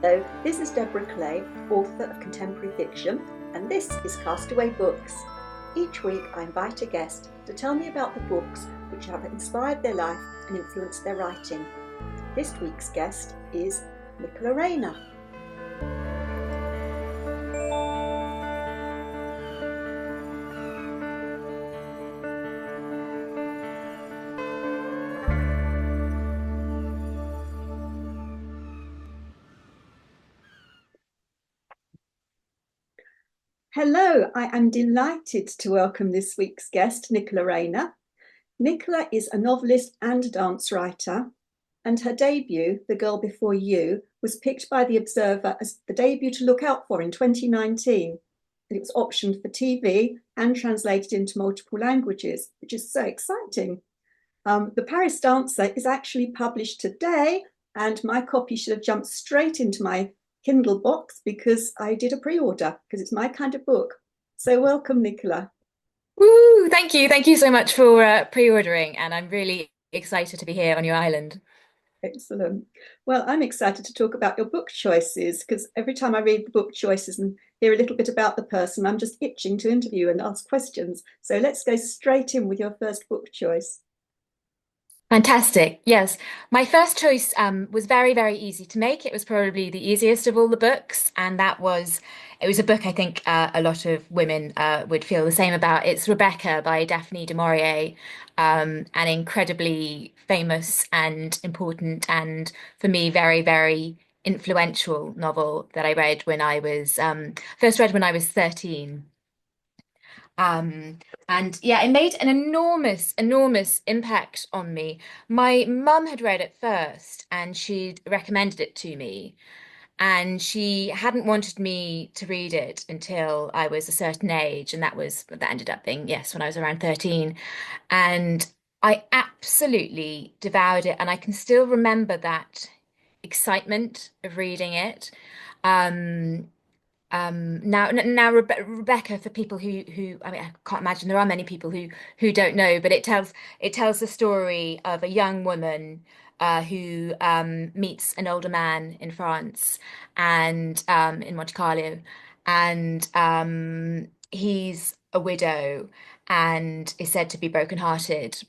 Hello, this is Deborah Clay, author of contemporary fiction, and this is Castaway Books. Each week I invite a guest to tell me about the books which have inspired their life and influenced their writing. This week's guest is Nicola Rayner. Hello, I am delighted to welcome this week's guest, Nicola Rayner. Nicola is a novelist and dance writer, and her debut, The Girl Before You, was picked by The Observer as the debut to look out for in 2019. And it was optioned for TV and translated into multiple languages, which is so exciting. The Paris Dancer is actually published today, and my copy should have jumped straight into my Kindle box because I did a pre-order because it's my kind of book. So welcome, Nicola. Woo! Thank you. Thank you so much for pre-ordering, and I'm really excited to be here on your island. Excellent. Well, I'm excited to talk about your book choices because every time I read the book choices and hear a little bit about the person, I'm just itching to interview and ask questions. So let's go straight in with your first book choice. Fantastic. Yes. My first choice was very, very easy to make. It was probably the easiest of all the books, and it was a book I think a lot of women would feel the same about. It's Rebecca by Daphne du Maurier, an incredibly famous and important, and for me, very, very influential novel that I read when I was first read when I was 13. Um, and yeah, it made an enormous, enormous impact on me. My mum had read it first and she'd recommended it to me. And she hadn't wanted me to read it until I was a certain age. And that ended up being, yes, when I was around 13. And I absolutely devoured it. And I can still remember that excitement of reading it. Um, now Rebecca, for people who I mean, I can't imagine there are many people who don't know, but it tells the story of a young woman who meets an older man in France and in Monte Carlo, and he's a widow and is said to be brokenhearted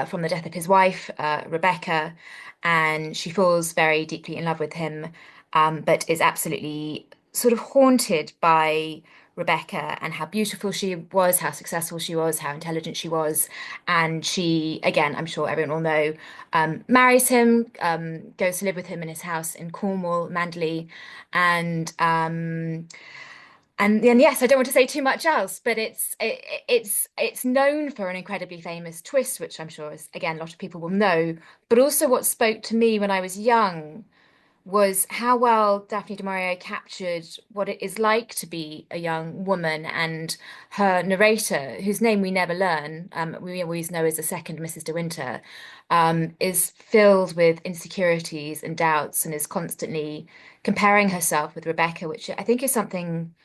from the death of his wife, Rebecca, and she falls very deeply in love with him, but is absolutely sort of haunted by Rebecca and how beautiful she was, how successful she was, how intelligent she was. And she, again, I'm sure everyone will know, marries him, goes to live with him in his house in Cornwall, Manderley. And and then yes, I don't want to say too much else, but it's known for an incredibly famous twist, which I'm sure is, again, a lot of people will know. But also what spoke to me when I was young was how well Daphne du Maurier captured what it is like to be a young woman, and her narrator, whose name we never learn, we always know as the second Mrs. De Winter, is filled with insecurities and doubts and is constantly comparing herself with Rebecca, which I think is something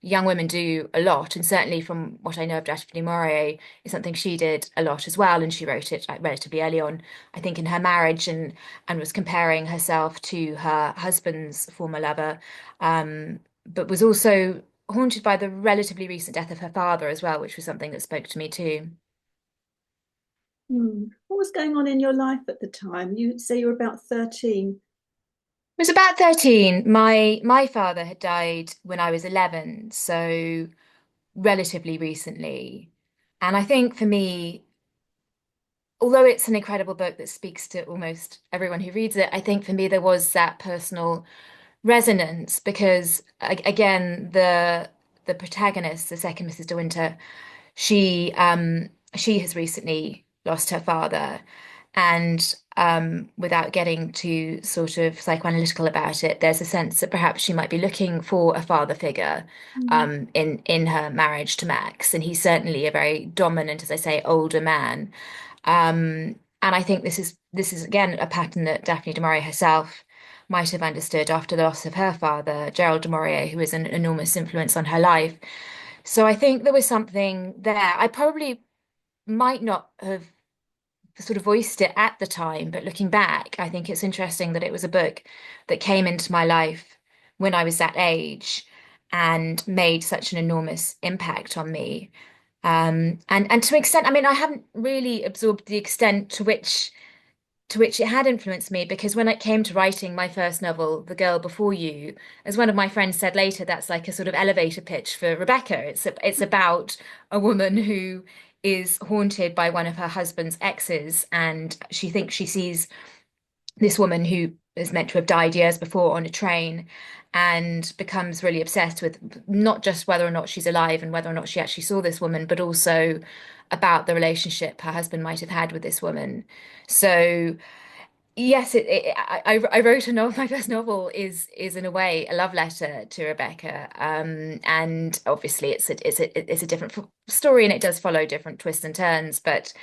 young women do a lot, and certainly from what I know of Daphne du Maurier, is something she did a lot as well. And she wrote it like relatively early on, I think, in her marriage, and was comparing herself to her husband's former lover, but was also haunted by the relatively recent death of her father as well, which was something that spoke to me too. What was going on in your life at the time? You say you were about 13. It was about 13. My father had died when I was 11, so relatively recently. And I think for me, although it's an incredible book that speaks to almost everyone who reads it, I think for me there was that personal resonance because again the protagonist, the second Mrs. De Winter, she has recently lost her father, and without getting too sort of psychoanalytical about it, there's a sense that perhaps she might be looking for a father figure Mm. in her marriage to Max, and he's certainly a very dominant, as I say, older man. And I think this is again a pattern that Daphne du Maurier herself might have understood after the loss of her father, Gerald du Maurier, who was an enormous influence on her life. So I think there was something there. I probably might not have sort of voiced it at the time, but looking back, I think it's interesting that it was a book that came into my life when I was that age and made such an enormous impact on me. And to an extent, I mean, I haven't really absorbed the extent to which it had influenced me, because when it came to writing my first novel, The Girl Before You, as one of my friends said later, that's like a sort of elevator pitch for Rebecca. It's about a woman who is haunted by one of her husband's exes, and she thinks she sees this woman who is meant to have died years before on a train, and becomes really obsessed with not just whether or not she's alive and whether or not she actually saw this woman, but also about the relationship her husband might have had with this woman. So yes, I wrote a novel. My first novel is in a way a love letter to Rebecca, and obviously it's a different story, and it does follow different twists and turns. But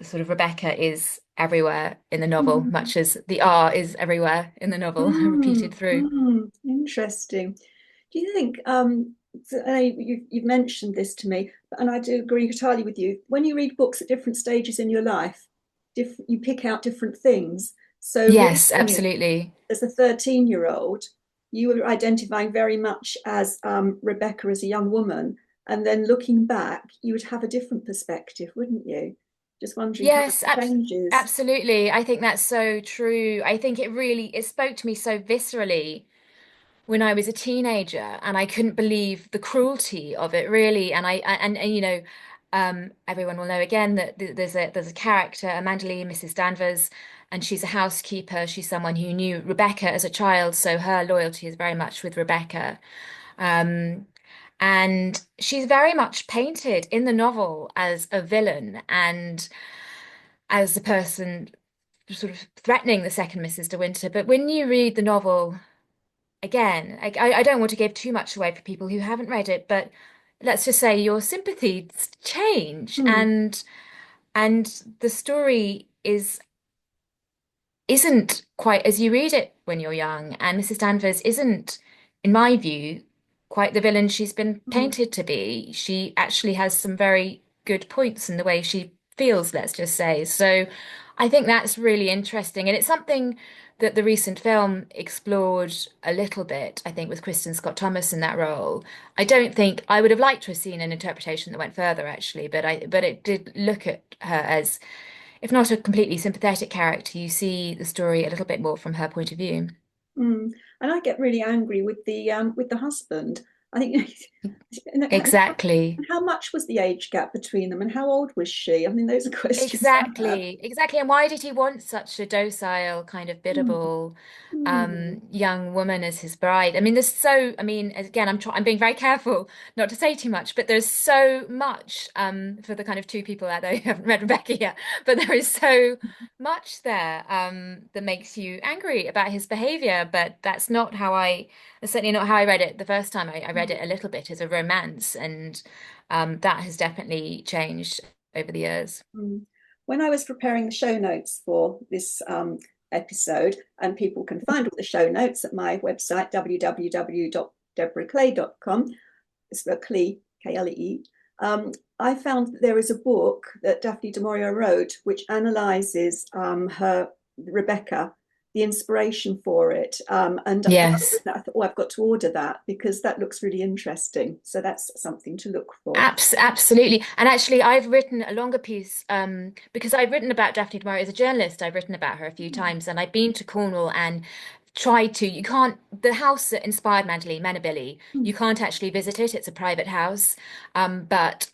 sort of Rebecca is everywhere in the novel, Mm, much as the R is everywhere in the novel, repeated through. interesting. Do you think, so, you've mentioned this to me, and I do agree entirely with you. When you read books at different stages in your life, you pick out different things. So reading Yes, it absolutely. as a 13-year-old, you were identifying very much as Rebecca as a young woman, and then looking back, you would have a different perspective, wouldn't you? Just wondering how Yes, it changes. absolutely. I think that's so true. I think it spoke to me so viscerally when I was a teenager, and I couldn't believe the cruelty of it, really. And everyone will know again that there's a character, Amanda Lee, Mrs. Danvers, and she's a housekeeper. She's someone who knew Rebecca as a child, so her loyalty is very much with Rebecca. Um, and she's very much painted in the novel as a villain and as the person sort of threatening the second Mrs. De Winter. But when you read the novel again, I don't want to give too much away for people who haven't read it, but let's just say your sympathies change, Hmm. and the story isn't quite as you read it when you're young. And Mrs. Danvers isn't, in my view, quite the villain she's been Hmm. painted to be. She actually has some very good points in the way she feels, let's just say. So I think that's really interesting. And it's something that the recent film explored a little bit, I think, with Kristen Scott Thomas in that role. I don't think I would have liked to have seen an interpretation that went further, actually, but it did look at her as, if not a completely sympathetic character, you see the story a little bit more from her point of view. Mm. And I get really angry with the husband. I think, and Exactly. how much was the age gap between them, and how old was she? I mean, those are questions I have. Exactly, exactly. And why did he want such a docile, kind of Mm. biddable, Mm. young woman as his bride? I mean, I mean, again, I'm being very careful not to say too much, but there's so much, for the kind of two people out there who haven't read Rebecca yet, but there is so much there, that makes you angry about his behavior. But that's certainly not how I read it the first time. I read it a little bit as a romance, and, that has definitely changed over the years. Mm. When I was preparing the show notes for this episode, and people can find all the show notes at my website, www.deborahclay.com, it's spelled Klee, Klee. I found that there is a book that Daphne du Maurier wrote, which analyzes her Rebecca, the inspiration for it. And when I was Yes. reading that, I thought, oh, I've got to order that because that looks really interesting. So that's something to look for. Absolutely. And actually, I've written a longer piece, because I've written about Daphne du Maurier as a journalist. I've written about her a few times, and I've been to Cornwall and tried to. You can't, the house that inspired Manderley, Menabily, you can't actually visit it. It's a private house. But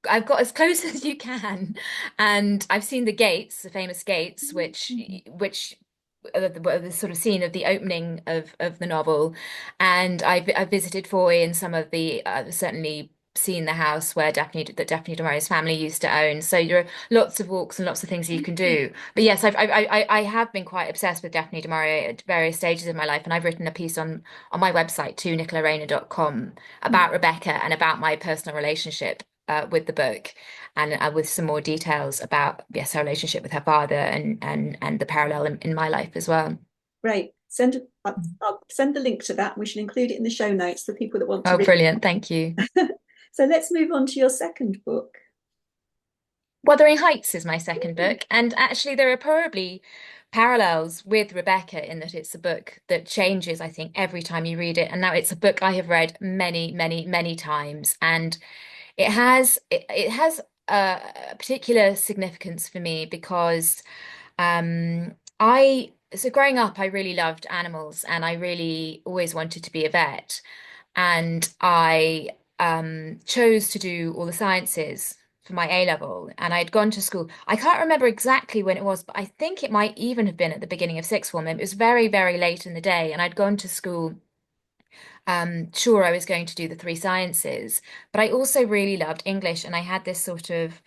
I've got as close as you can, and I've seen the gates, the famous gates, which were the sort of scene of the opening of the novel, and I've visited Foy and some of the, certainly seen the house where Daphne du Maurier's family used to own. So there are lots of walks and lots of things you can do. But yes, I have been quite obsessed with Daphne du Maurier at various stages of my life, and I've written a piece on my website too, nicolaRayner.com, about Rebecca and about my personal relationship, with the book, and, with some more details about, yes, her relationship with her father, and the parallel in my life as well. Great. I'll send the link to that. We should include it in the show notes for people that want to Oh, read. brilliant. Thank you. So let's move on to your second book. Wuthering Heights is my second book, and actually there are probably parallels with Rebecca in that it's a book that changes, I think, every time you read it. And now it's a book I have read many, many, many times, and it has a particular significance for me because I so growing up I really loved animals and I really always wanted to be a vet. And I chose to do all the sciences for my A level. And I'd gone to school. I can't remember exactly when it was, but I think it might even have been at the beginning of sixth form. It was very, very late in the day, and I'd gone to school. Sure, I was going to do the three sciences, but I also really loved English, and I had this sort of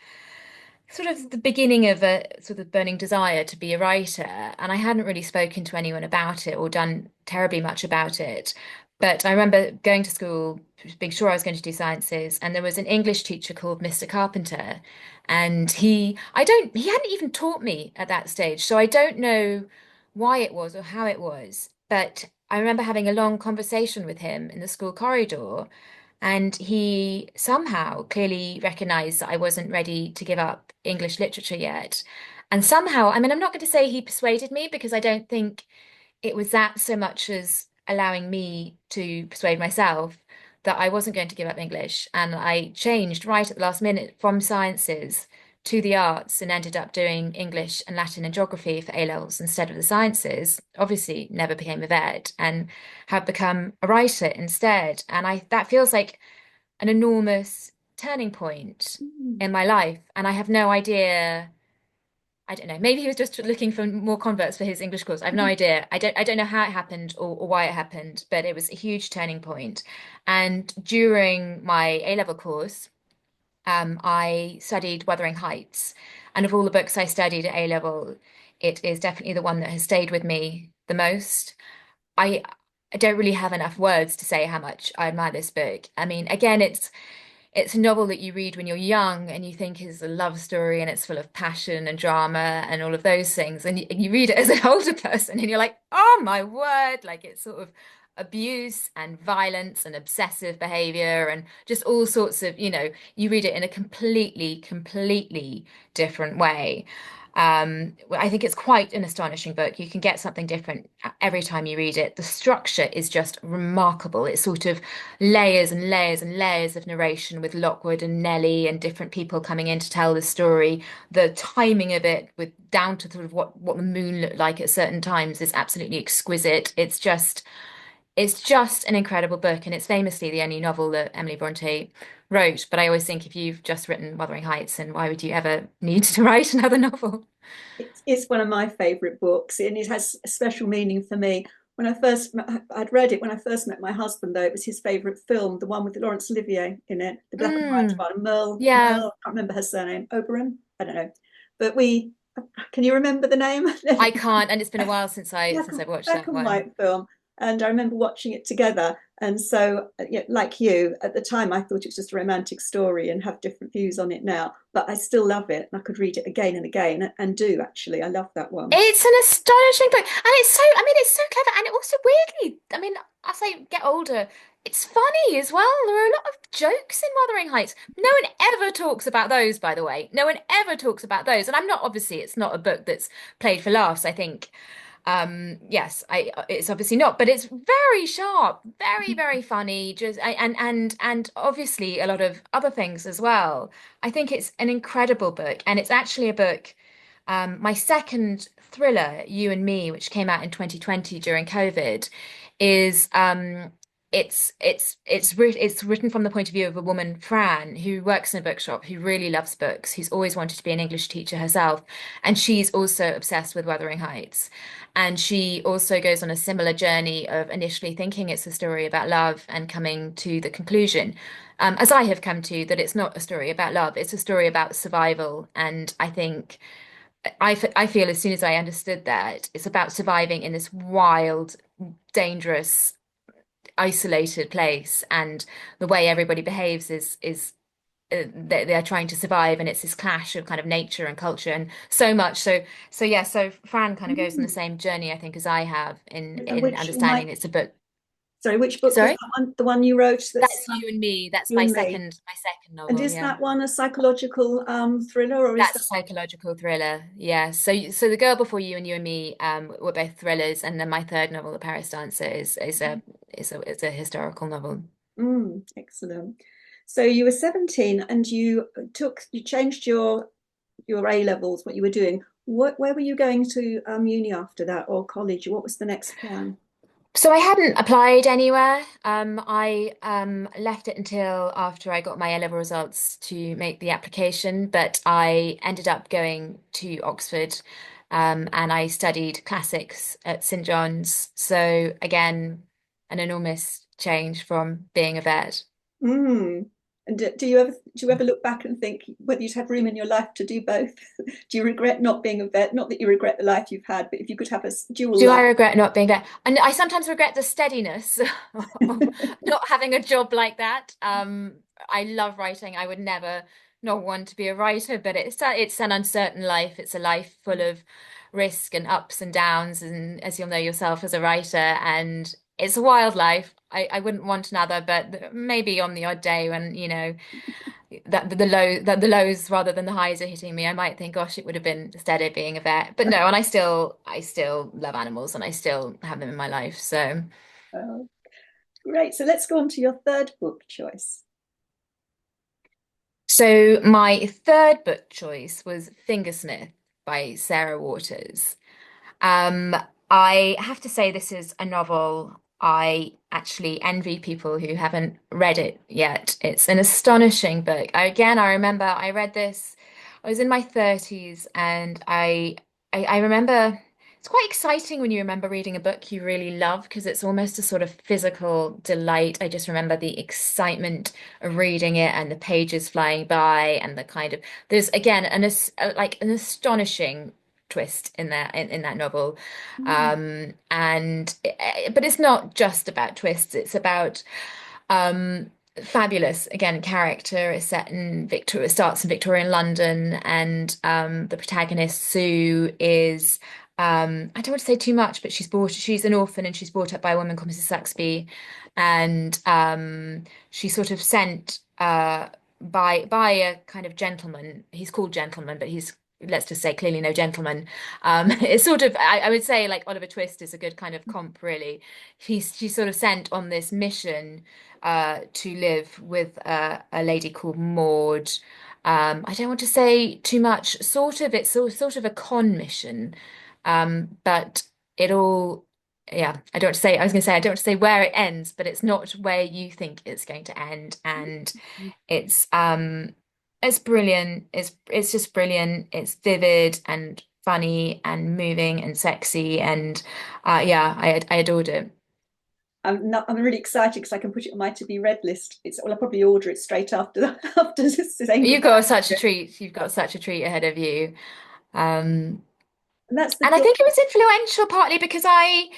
the beginning of a sort of burning desire to be a writer, and I hadn't really spoken to anyone about it or done terribly much about it. But I remember going to school, being sure I was going to do sciences, and there was an English teacher called Mr. Carpenter, and he hadn't even taught me at that stage, so I don't know why it was or how it was, but I remember having a long conversation with him in the school corridor. And he somehow clearly recognized that I wasn't ready to give up English literature yet. And somehow, I mean, I'm not going to say he persuaded me because I don't think it was that so much as allowing me to persuade myself that I wasn't going to give up English. And I changed right at the last minute from sciences to the arts and ended up doing English and Latin and geography for A levels instead of the sciences. Obviously, never became a vet and have become a writer instead. And I that feels like an enormous turning point Mm. in my life. And I have no idea. I don't know. Maybe he was just looking for more converts for his English course. I have no idea. I don't know how it happened or why it happened, but it was a huge turning point. And during my A-level course, I studied Wuthering Heights. And of all the books I studied at A-level, it is definitely the one that has stayed with me the most. I I don't really have enough words to say how much I admire this book. I mean, again, it's a novel that you read when you're young and you think is a love story and it's full of passion and drama and all of those things. And you read it as an older person and you're like, oh my word, like it's sort of abuse and violence and obsessive behavior and just all sorts of, you read it in a completely, completely different way. I think it's quite an astonishing book. You can get something different every time you read it. The structure is just remarkable. It's sort of layers and layers and layers of narration with Lockwood and Nellie and different people coming in to tell the story. The timing of it, with down to sort of what the moon looked like at certain times, is absolutely exquisite. It's just an incredible book, and it's famously the only novel that Emily Bronte wrote. But I always think if you've just written Wuthering Heights, and why would you ever need to write another novel? It's one of my favourite books, and it has a special meaning for me. When I first I'd read it when I first met my husband, though it was his favourite film, the one with Laurence Olivier in it, the black and white Mm, one. yeah, I can't remember her surname, Oberon. I don't know, but we. Can you remember the name? I can't, and it's been a while since I black, since I watched black that and one. white film. And I remember watching it together. And so, yeah, like you, at the time, I thought it was just a romantic story and have different views on it now. But I still love it. And I could read it again and again and do actually. I love that one. It's an astonishing book, and I mean, it's so clever, and it also weirdly, I mean, as I get older, it's funny as well. There are a lot of jokes in Wuthering Heights. No one ever talks about those, by the way. No one ever talks about those, and I'm not obviously, it's not a book that's played for laughs. I think, yes, it's obviously not, but it's very sharp, very, very funny. Just and obviously a lot of other things as well. I think it's an incredible book, and it's actually a book. My second thriller, You and Me, which came out in 2020 during COVID, is it's written from the point of view of a woman, Fran, who works in a bookshop, who really loves books, who's always wanted to be an English teacher herself, and she's also obsessed with Wuthering Heights. And she also goes on a similar journey of initially thinking it's a story about love and coming to the conclusion, as I have come to, that it's not a story about love, it's a story about survival. And I think. I feel as soon as I understood that, it's about surviving in this wild, dangerous, isolated place, and the way everybody behaves is they're trying to survive, and it's this clash of kind of nature and culture, and so much. So yeah. So Fran kind of goes on the Mm. same journey, I think, as I have in And which understanding it's a book. Sorry, which book was Sorry? that one? The one you wrote that's That's You and Me. That's You and Me. my second And novel, is yeah. that one a psychological thriller or is That's that? a psychological thriller, yeah. So The Girl Before You and You and Me were both thrillers, and then my third novel, The Paris Dancer, is a historical novel. Excellent. So you were 17 and you changed your A levels, what you were doing. Where were you going to uni after that or college? What was the next plan? So I hadn't applied anywhere. I left it until after I got my A-level results to make the application, but I ended up going to Oxford, and I studied classics at St John's. So again, an enormous change from being a vet. Mm. And do you ever look back and think whether you'd have room in your life to do both? Do you regret not being a vet? Not that you regret the life you've had, but if you could have a dual Do I life. regret not being there? And I sometimes regret the steadiness of not having a job like that. I love writing. I would never not want to be a writer, but it's an uncertain life. It's a life full of risk and ups and downs, and as you'll know yourself as a writer, and it's a wild life. I wouldn't want another, but maybe on the odd day when, that the lows rather than the highs are hitting me, I might think, gosh, it would have been steady being a vet. But no, and I still love animals and I still have them in my life. So Oh, great. So let's go on to your third book choice. so my third book choice was Fingersmith by Sarah Waters. Um, I have to say this is a novel I actually envy people who haven't read it yet. It's an astonishing book. I remember I read this, I was in my 30s, and I remember it's quite exciting when you remember reading a book you really love because it's almost a sort of physical delight. I just remember the excitement of reading it and the pages flying by and the kind of there's again like an astonishing twist in in that novel. Mm. But it's not just about twists, it's about um fabulous again character. It's set in Victoria, it starts in Victorian London, and the protagonist Sue is I don't want to say too much, but she's an orphan and she's brought up by a woman called Mrs. Saxby, and she's sort of sent by a kind of gentleman. He's called gentleman, but he's, let's just say, clearly no gentleman. It's sort of, I would say, like Oliver Twist is a good kind of comp, really. She's sort of sent on this mission to live with a lady called Maud. I don't want to say too much. Sort of a con mission, but it all. Yeah, I don't want to say. I was going to say I don't want to say where it ends, but it's not where you think it's going to end, and it's it's brilliant. It's just brilliant. It's vivid and funny and moving and sexy, and yeah, I adored it. I'm really excited because I can put it on my to be read list. I'll probably order it straight after after saying You've goodbye. got such a treat. You've got such a treat ahead of you. Um, And that's the and I joy. think it was influential partly because I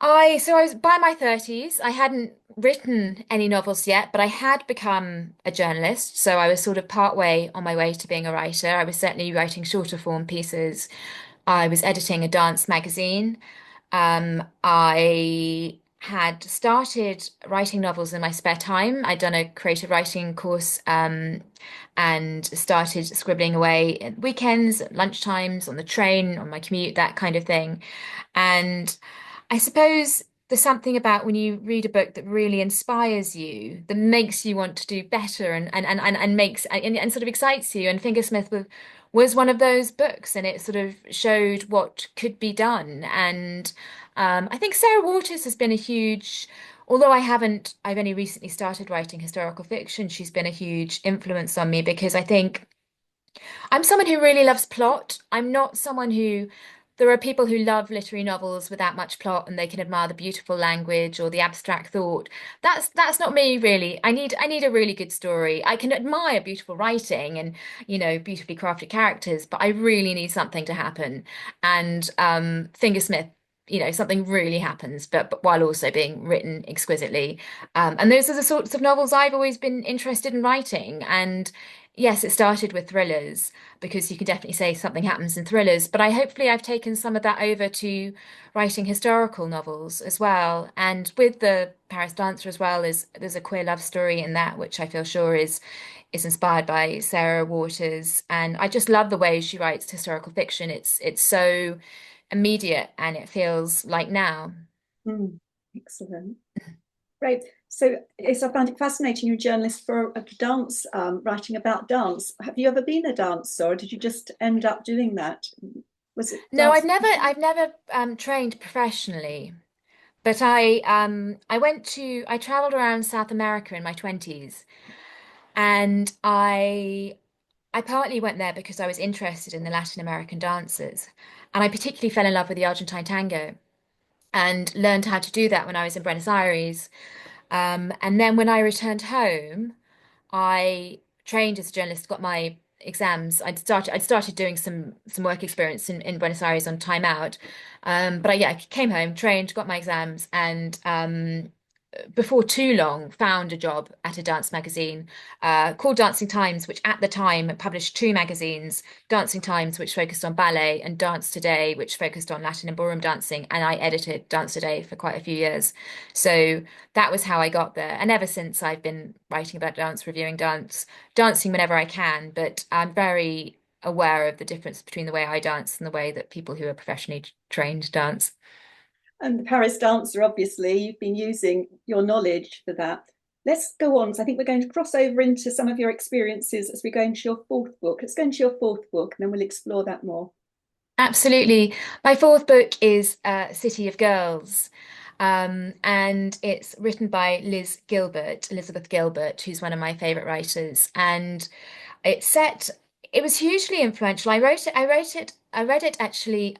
was by my 30s. I hadn't written any novels yet, but I had become a journalist. So I was sort of part way on my way to being a writer. I was certainly writing shorter form pieces. I was editing a dance magazine. I had started writing novels in my spare time. I'd done a creative writing course, and started scribbling away at weekends, at lunchtimes, on the train, on my commute, that kind of thing. And I suppose there's something about when you read a book that really inspires you, that makes you want to do better and sort of excites you. And Fingersmith was one of those books, and it sort of showed what could be done. And I think Sarah Waters has been a huge, although I've only recently started writing historical fiction, she's been a huge influence on me because I think I'm someone who really loves plot. I'm not someone who, there are people who love literary novels without much plot and they can admire the beautiful language or the abstract thought. That's not me really. I need a really good story. I can admire beautiful writing and, beautifully crafted characters, but I really need something to happen. And Fingersmith something really happens, but while also being written exquisitely. And those are the sorts of novels I've always been interested in writing. And yes, it started with thrillers because you can definitely say something happens in thrillers, but hopefully I've taken some of that over to writing historical novels as well. And with the Paris Dancer as well, there's a queer love story in that, which I feel sure is inspired by Sarah Waters. And I just love the way she writes historical fiction. It's so immediate and it feels like now. Mm, excellent. Great. So yes, I found it fascinating. You're a journalist for a dance, writing about dance. Have you ever been a dancer, or did you just end up doing that? Was it No, dance? I've never trained professionally, but I traveled around South America in my 20s, and I partly went there because I was interested in the Latin American dances, and I particularly fell in love with the Argentine tango and learned how to do that when I was in Buenos Aires. And then when I returned home, I trained as a journalist, got my exams. I'd started doing some work experience in Buenos Aires on time out. But I came home, trained, got my exams, and before too long found a job at a dance magazine called Dancing Times, which at the time published two magazines, Dancing Times, which focused on ballet, and Dance Today, which focused on Latin and ballroom dancing. And I edited Dance Today for quite a few years. So that was how I got there. And ever since I've been writing about dance, reviewing dance, dancing whenever I can, but I'm very aware of the difference between the way I dance and the way that people who are professionally trained dance. And the Paris Dancer, obviously, you've been using your knowledge for that. Let's go on. So I think we're going to cross over into some of your experiences as we go into your fourth book. Let's go into your fourth book, and then we'll explore that more. Absolutely. My fourth book is City of Girls. And it's written by Elizabeth Gilbert, who's one of my favorite writers. And it's set, it was hugely influential. I read it actually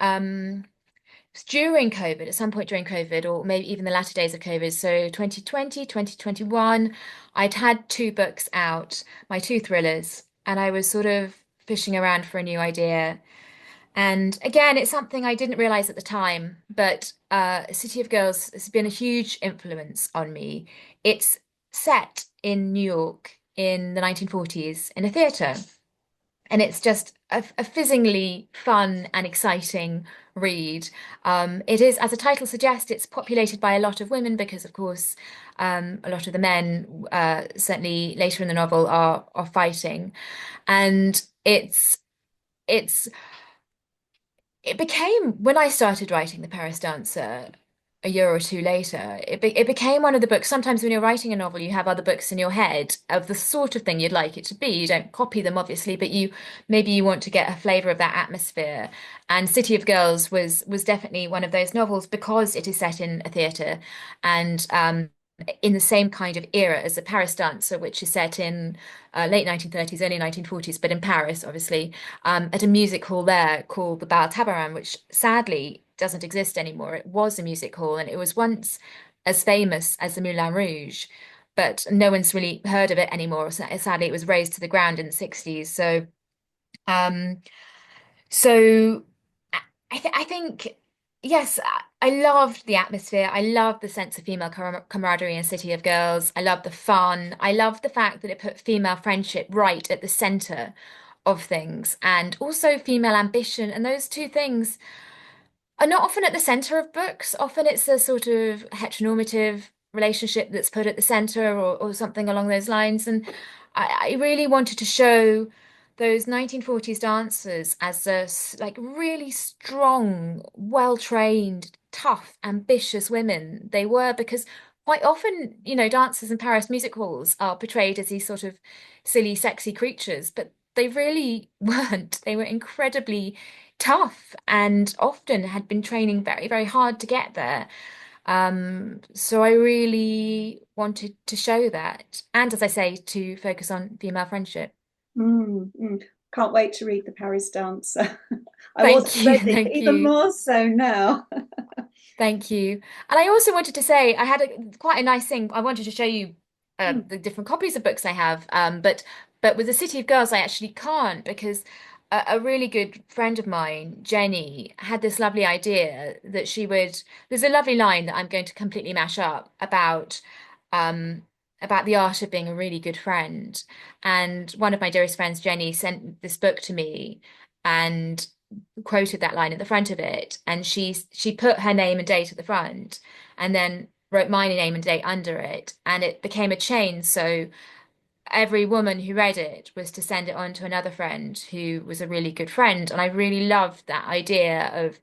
during COVID, at some point during COVID, or maybe even the latter days of COVID. So 2020, 2021, I'd had two books out, my two thrillers, and I was sort of fishing around for a new idea. And again, it's something I didn't realize at the time, but City of Girls has been a huge influence on me. It's set in New York in the 1940s in a theatre, and it's just a fizzingly fun and exciting read. It is, as the title suggests, it's populated by a lot of women because, of course, a lot of the men, certainly later in the novel, are fighting, and it's it became when I started writing The Paris Dancer a year or two later, it became one of the books. Sometimes when you're writing a novel, you have other books in your head of the sort of thing you'd like it to be. You don't copy them, obviously, but maybe you want to get a flavour of that atmosphere. And City of Girls was definitely one of those novels because it is set in a theatre and in the same kind of era as the Paris Dancer, which is set in late 1930s, early 1940s, but in Paris, obviously, at a music hall there called the Bal Tabarin, which sadly doesn't exist anymore. It was a music hall and it was once as famous as the Moulin Rouge, but no one's really heard of it anymore. Sadly, it was razed to the ground in the 60s. Um, so I think, yes, I loved the atmosphere. I loved the sense of female camaraderie in City of Girls. I loved the fun. I loved the fact that it put female friendship right at the center of things and also female ambition. And those two things are not often at the center of books. Often it's a sort of heteronormative relationship that's put at the center or something along those lines. And I really wanted to show those 1940s dancers as like really strong, well-trained, tough, ambitious women they were because quite often, dancers in Paris music halls are portrayed as these sort of silly, sexy creatures, but they really weren't. They were incredibly tough and often had been training very, very hard to get there. So I really wanted to show that. And as I say, to focus on female friendship. Mm, mm. Can't wait to read The Paris Dancer. I wasn't Thank you. ready, but Thank even you. more so now. Thank you. And I also wanted to say I had quite a nice thing. I wanted to show you Mm, the different copies of books I have. But with the City of Girls, I actually can't because a really good friend of mine, Jenny, had this lovely idea that there's a lovely line that I'm going to completely mash up um, about the art of being a really good friend. And one of my dearest friends, Jenny, sent this book to me and quoted that line at the front of it. And she put her name and date at the front and then wrote my name and date under it. And it became a chain. So every woman who read it was to send it on to another friend who was a really good friend. And I really loved that idea of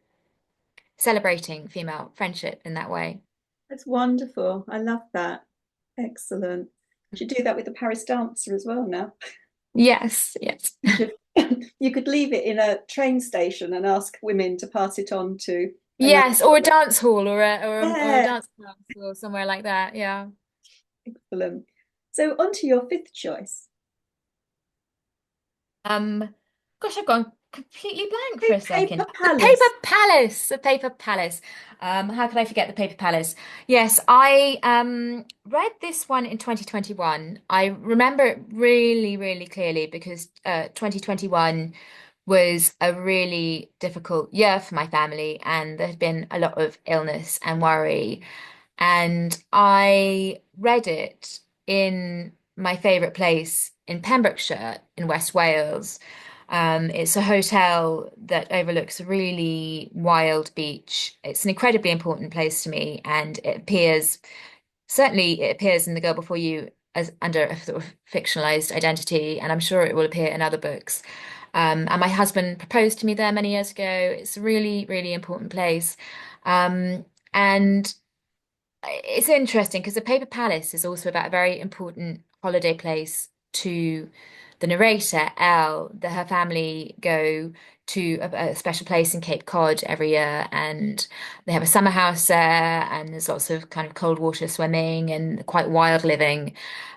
celebrating female friendship in that way. That's wonderful. I love that. Excellent. Should do that with the Paris Dancer as well now. Yes, yes. You should you could leave it in a train station and ask women to pass it on to another. Yes, or a dance hall or a Yeah, dance class or somewhere like that. Yeah. excellent. So on to your fifth choice. Um, Gosh, I've gone completely blank for a Paper second. The Paper Palace. Palace, the Paper Palace. How could I forget the Paper Palace? Yes, I read this one in 2021. I remember it really, really clearly because 2021 was a really difficult year for my family, and there had been a lot of illness and worry. And I read it in my favourite place in Pembrokeshire in West Wales. It's a hotel that overlooks a really wild beach. It's an incredibly important place to me, and certainly it appears in The Girl Before You as under a sort of fictionalized identity, and I'm sure it will appear in other books. And my husband proposed to me there many years ago. It's a really, really important place. And it's interesting because the Paper Palace is also about a very important holiday place to the narrator, Elle, that her family go to a special place in Cape Cod every year, and they have a summer house there, and there's lots of kind of cold water swimming and quite wild living.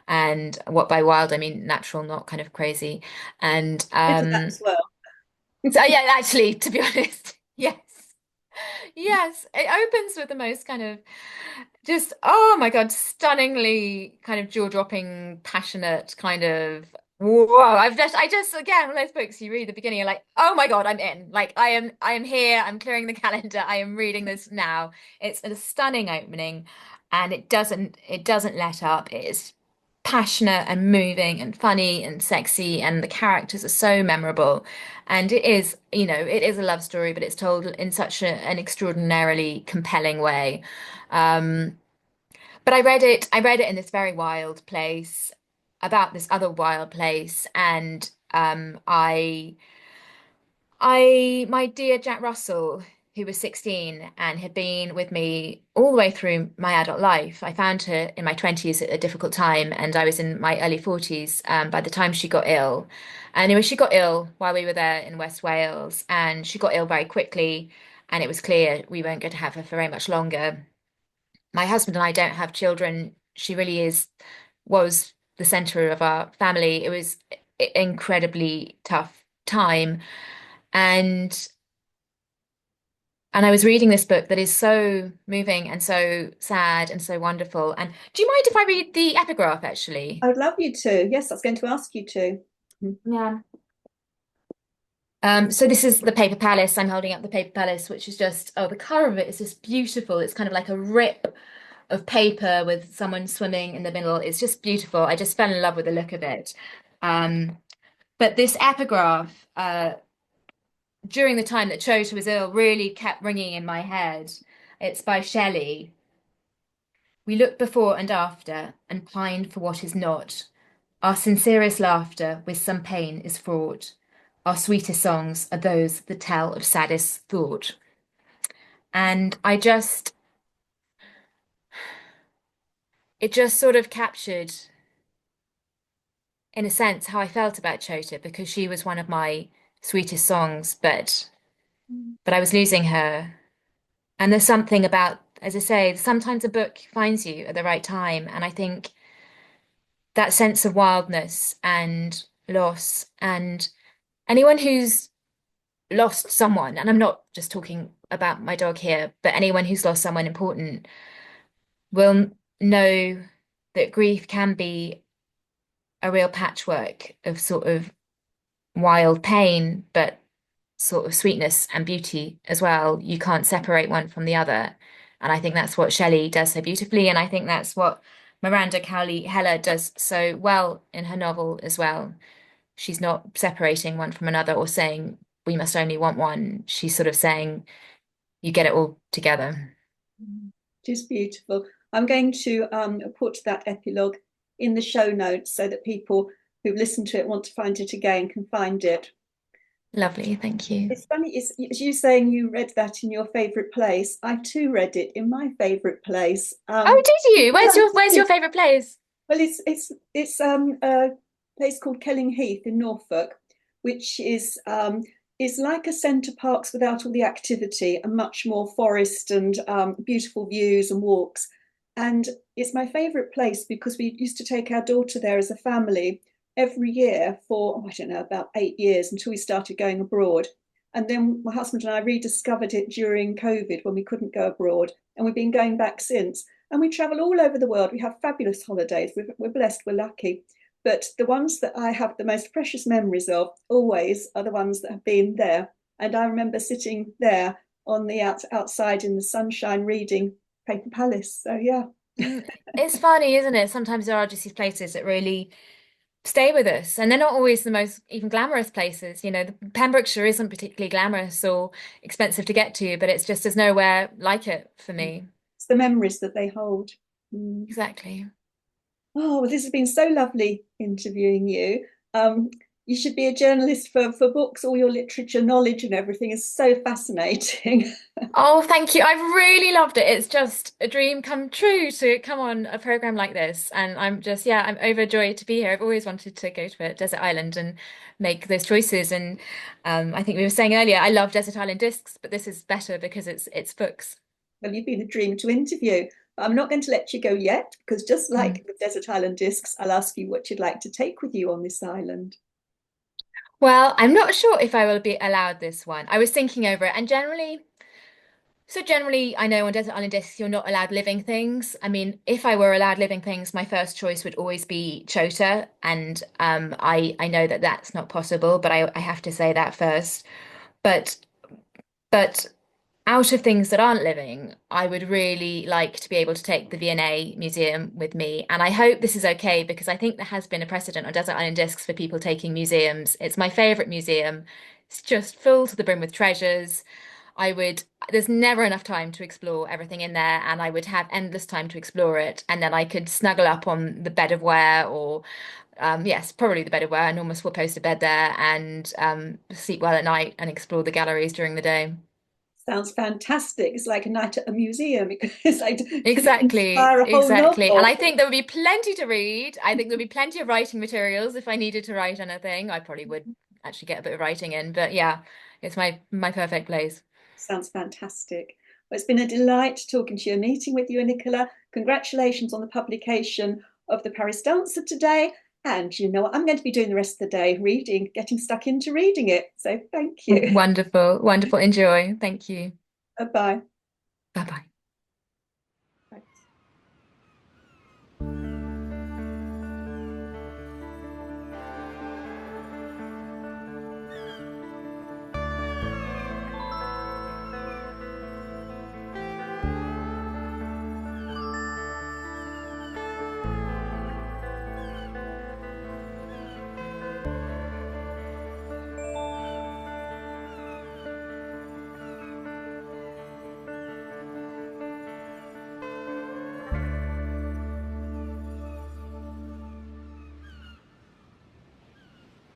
And what by wild, I mean natural, not kind of crazy. And Into that as well. so yeah, actually, to be honest, yes. Yes, it opens with the most kind of just, oh my God, stunningly kind of jaw-dropping, passionate kind of whoa. I just again, one of those books you read at the beginning, you're like, oh my God, I'm in. Like I am here, I'm clearing the calendar, I am reading this now. It's a stunning opening and it doesn't let up. It is passionate and moving and funny and sexy, and the characters are so memorable. And it is, it is a love story, but it's told in such an extraordinarily compelling way. Um, but I read it in this very wild place about this other wild place, and my dear Jack Russell, who was 16 and had been with me all the way through my adult life. I found her in my 20s at a difficult time, and I was in my early 40s by the time she got ill. And anyway, she got ill while we were there in West Wales, and she got ill very quickly, and it was clear we weren't going to have her for very much longer. My husband and I don't have children. She really was the center of our family. It was incredibly tough time. And I was reading this book that is so moving and so sad and so wonderful. And do you mind if I read the epigraph, actually? I would love you to. Yes, I was going to ask you to. Yeah. So this is the Paper Palace. I'm holding up the Paper Palace, which is just, oh, the cover of it is just beautiful. It's kind of like a rip of paper with someone swimming in the middle. It's just beautiful. I just fell in love with the look of it. Um, but this epigraph, during the time that Chota was ill, really kept ringing in my head. It's by Shelley. We look before and after and pine for what is not. Our sincerest laughter with some pain is fraught. Our sweetest songs are those that tell of saddest thought. And it just sort of captured, in a sense, how I felt about Chota because she was one of my sweetest songs, but I was losing her. And there's something about, as I say, sometimes a book finds you at the right time. And I think that sense of wildness and loss, and anyone who's lost someone, and I'm not just talking about my dog here, but anyone who's lost someone important will know that grief can be a real patchwork of sort of wild pain, but sort of sweetness and beauty as well. You can't separate one from the other. And I think that's what Shelley does so beautifully. And I think that's what Miranda Cowley Heller does so well in her novel as well. She's not separating one from another or saying we must only want one. She's sort of saying you get it all together. It is beautiful. I'm going to put that epilogue in the show notes so that people who've listened to it want to find it again can find it. Lovely, thank you. It's funny, it's you saying you read that in your favourite place. I too read it in my favourite place. Oh, did you? Well, Where's your favorite place? it's a place called Kelling Heath in Norfolk, which is like a Centre Parks without all the activity and much more forest and beautiful views and walks. And it's my favourite place because we used to take our daughter there as a family every year for, oh, I don't know, about 8 years until we started going abroad. And then my husband and I rediscovered it during COVID when we couldn't go abroad. And we've been going back since. And we travel all over the world. We have fabulous holidays. We're blessed, we're lucky. But the ones that I have the most precious memories of always are the ones that have been there. And I remember sitting there on the outside in the sunshine reading Paper Palace. So yeah. It's funny, isn't it? Sometimes there are just these places that really stay with us, and they're not always the most even glamorous places. Pembrokeshire isn't particularly glamorous or expensive to get to, but it's just there's nowhere like it for me. It's the memories that they hold. Mm. Exactly. Oh, well, this has been so lovely interviewing you. You should be a journalist for books. All your literature knowledge and everything is so fascinating. Oh, thank you. I've really loved it. It's just a dream come true to come on a program like this. And I'm just, yeah, I'm overjoyed to be here. I've always wanted to go to a desert island and make those choices. And I think we were saying earlier, I love desert island discs, but this is better because it's books. Well, you've been a dream to interview. But I'm not going to let you go yet because just Mm. like with Desert Island Discs, I'll ask you what you'd like to take with you on this island. Well, I'm not sure if I will be allowed this one. I was thinking over it, and generally, I know on desert island discs you're not allowed living things. I mean, if I were allowed living things, my first choice would always be chota, and I know that that's not possible, but I have to say that first. But but out of things that aren't living, I would really like to be able to take the V&A Museum with me. And I hope this is okay because I think there has been a precedent on Desert Island Discs for people taking museums. It's my favourite museum. It's just full to the brim with treasures. I would, there's never enough time to explore everything in there, and I would have endless time to explore it. And then I could snuggle up on the bed of ware, or yes, probably the bed of ware, enormous four-poster bed there, and sleep well at night and explore the galleries during the day. Sounds fantastic. It's like a night at a museum. It's like could it Exactly, inspire a whole exactly. And I novel? think there would be plenty to read. I think there'd be plenty of writing materials if I needed to write anything. I probably would actually get a bit of writing in, but yeah, it's my perfect place. Sounds fantastic. Well, it's been a delight talking to you, meeting with you, Nicola. Congratulations on the publication of the Paris Dancer today. And you know what? I'm going to be doing the rest of the day reading, getting stuck into reading it. So thank you. Wonderful, wonderful. Enjoy. Thank you. Bye bye. Bye bye.